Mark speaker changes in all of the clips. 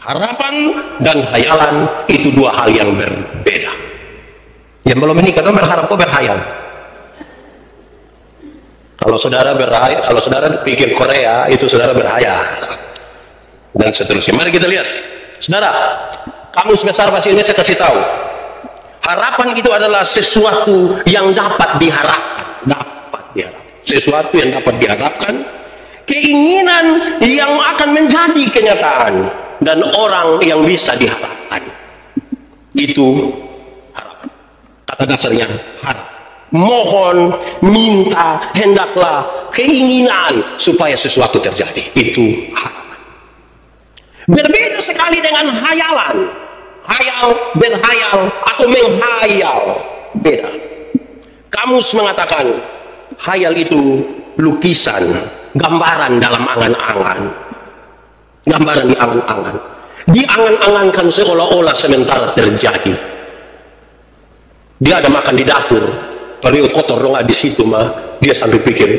Speaker 1: Harapan dan hayalan itu dua hal yang berbeda. Yang belum menikah kan berharap kok berhayal. Kalau saudara berhayal, kalau saudara pikir Korea itu saudara berhayal dan seterusnya. Mari kita lihat, saudara. Kamus Besar Bahasa Indonesia kasih tahu, harapan itu adalah sesuatu yang dapat diharapkan, sesuatu yang dapat diharapkan, keinginan yang akan menjadi kenyataan, dan orang yang bisa diharapkan. Itu harapan. Kata dasarnya harap. Mohon, minta, hendaklah, keinginan supaya sesuatu terjadi. Itu harapan. Berbeda sekali dengan hayalan. Hayal, berhayal, atau menghayal. Beda. Kamus mengatakan, hayal itu lukisan, gambaran dalam angan-angan. Gambaran di angan-angan. Diangan-angankan seolah-olah sementara terjadi. Dia ada makan di dapur. Kalau kotor dong di situ mah, dia sampai pikir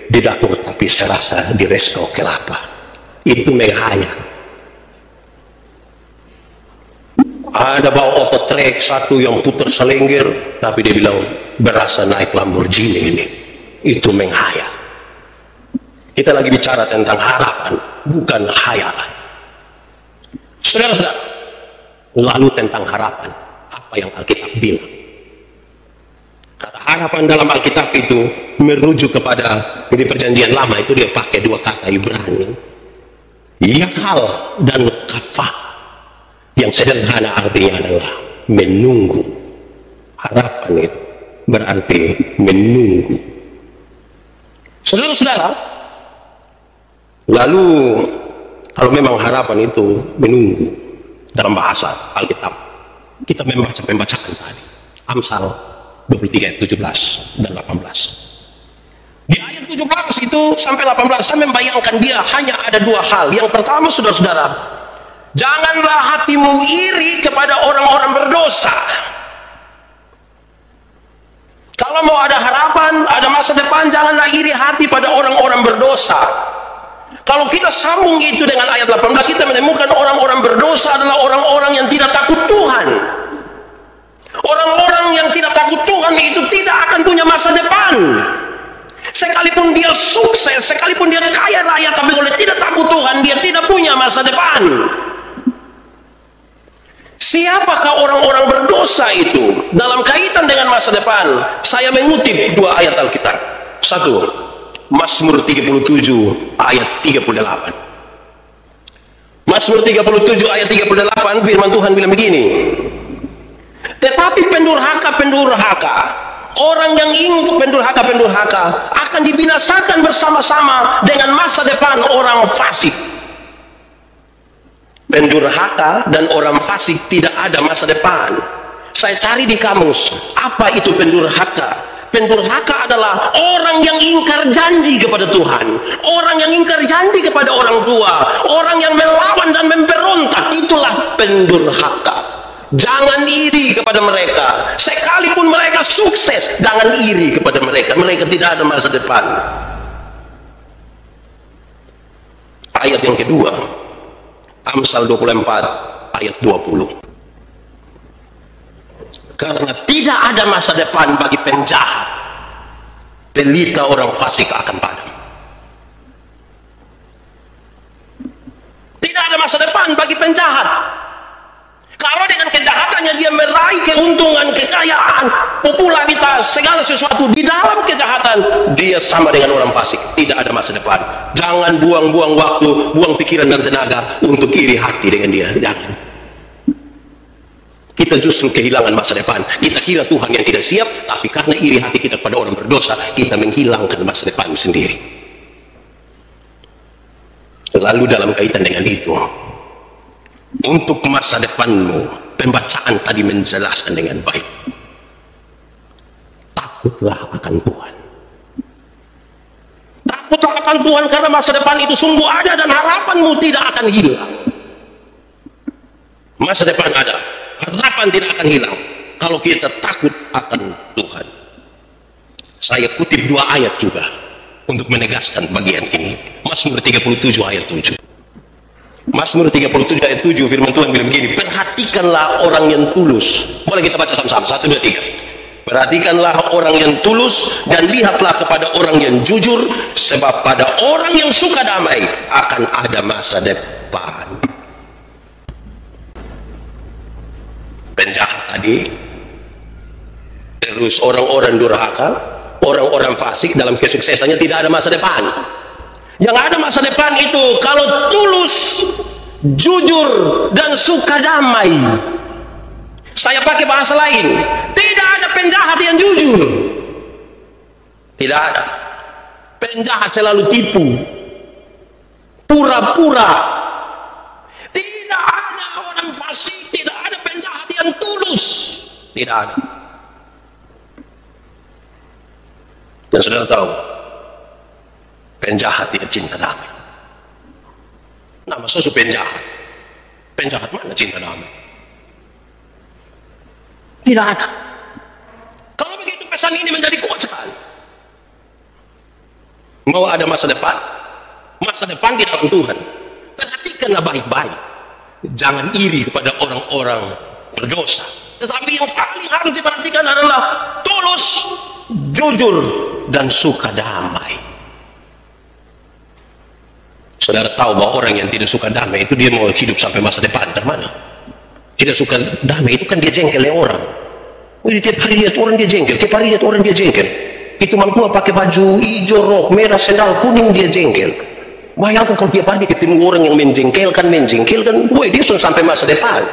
Speaker 1: di dapur, tapi serasa di resto kelapa. Itu menghayal. Ada bawa otot trek satu yang putar selengger, tapi dia bilang berasa naik Lamborghini ini. Itu menghayal. Kita lagi bicara tentang harapan, bukan hayalan. Saudara-saudara, lalu tentang harapan, apa yang Alkitab bilang? Kata harapan dalam Alkitab itu merujuk kepada, di perjanjian lama itu dia pakai dua kata Ibrani, yakal dan kafah. Yang sederhana artinya adalah menunggu. Harapan itu berarti menunggu. Saudara-saudara, lalu kalau memang harapan itu menunggu dalam bahasa Alkitab, kita membaca pembacaan tadi, Amsal 23, 17 dan 18. Di ayat 17 itu sampai 18 saya membayangkan dia hanya ada dua hal. Yang pertama, saudara-saudara, janganlah hatimu iri kepada orang-orang berdosa. Kalau mau ada harapan, ada masa depan, janganlah iri hati pada orang-orang berdosa. Kalau kita sambung itu dengan ayat 18, kita menemukan orang-orang berdosa adalah orang-orang yang tidak takut Tuhan. Orang-orang yang tidak takut Tuhan itu tidak akan punya masa depan. Sekalipun dia sukses, sekalipun dia kaya raya, tapi kalau dia tidak takut Tuhan, dia tidak punya masa depan. Siapakah orang-orang berdosa itu dalam kaitan dengan masa depan? Saya mengutip dua ayat Alkitab. Satu, Mazmur 37 ayat 38. Mazmur 37 ayat 38, firman Tuhan bilang begini, tetapi pendurhaka, orang yang ingin pendurhaka akan dibinasakan bersama-sama dengan masa depan orang fasik. Pendurhaka dan orang fasik tidak ada masa depan. Saya cari di kamus, apa itu pendurhaka? Pendurhaka adalah orang yang ingkar janji kepada Tuhan, orang yang ingkar janji kepada orang tua, orang yang melawan dan memberontak. Itulah pendurhaka. Jangan iri kepada mereka. Sekalipun mereka sukses, jangan iri kepada mereka. Mereka tidak ada masa depan. Ayat yang kedua, Amsal 24 ayat 20. Karena tidak ada masa depan bagi penjahat, pelita orang fasik akan padam. Tidak ada masa depan bagi penjahat. Kalau dengan kejahatannya dia meraih keuntungan, kekayaan, popularitas, segala sesuatu, di dalam kejahatan dia sama dengan orang fasik. Tidak ada masa depan. Jangan buang-buang waktu, buang pikiran dan tenaga untuk iri hati dengan dia. Jangan. Kita justru kehilangan masa depan. Kita kira Tuhan yang tidak siap, tapi karena iri hati kita pada orang berdosa, kita menghilangkan masa depan sendiri. Lalu dalam kaitan dengan itu, untuk masa depanmu, pembacaan tadi menjelaskan dengan baik. Takutlah akan Tuhan. Takutlah akan Tuhan karena masa depan itu sungguh ada dan harapanmu tidak akan hilang. Masa depan ada, harapan tidak akan hilang kalau kita takut akan Tuhan. Saya kutip dua ayat juga untuk menegaskan bagian ini. Mazmur 37 ayat 7. Mazmur 37 ayat 7 firman Tuhan bilang begini, perhatikanlah orang yang tulus. Boleh kita baca sama-sama, 1, 2, 3. Perhatikanlah orang yang tulus dan lihatlah kepada orang yang jujur, sebab pada orang yang suka damai akan ada masa depan. Penjahat tadi, terus orang-orang durhaka, orang-orang fasik dalam kesuksesannya tidak ada masa depan. Yang ada masa depan itu kalau tulus, jujur, dan suka damai. Saya pakai bahasa lain, tidak ada penjahat yang jujur. Tidak ada. Penjahat selalu tipu, pura-pura. Tidak ada orang fasik, tidak ada penjahat yang tulus. Tidak ada. Dan saudara tahu, penjahat tidak cinta damai. Nama sosok penjahat. Penjahat mana cinta damai? Tidak ada. Kalau begitu pesan ini menjadi kuat sekali. Mau ada masa depan. Masa depan di dalam Tuhan. Perhatikanlah baik-baik. Jangan iri kepada orang-orang berdosa. Tetapi yang paling harus diperhatikan adalah tulus, jujur, dan suka damai. Saudara tahu bahwa orang yang tidak suka damai itu dia mau hidup sampai masa depan termana? Tidak suka damai itu kan dia jengkel orang. Wih, tiap hari lihat orang dia jengkel, tiap hari lihat orang dia jengkel. Itu mampu pakai baju hijau, rok merah, sendal kuning dia jengkel. Bayangkan kalau tiap hari ketemu orang yang menjengkelkan, wih dia sudah sampai masa depan.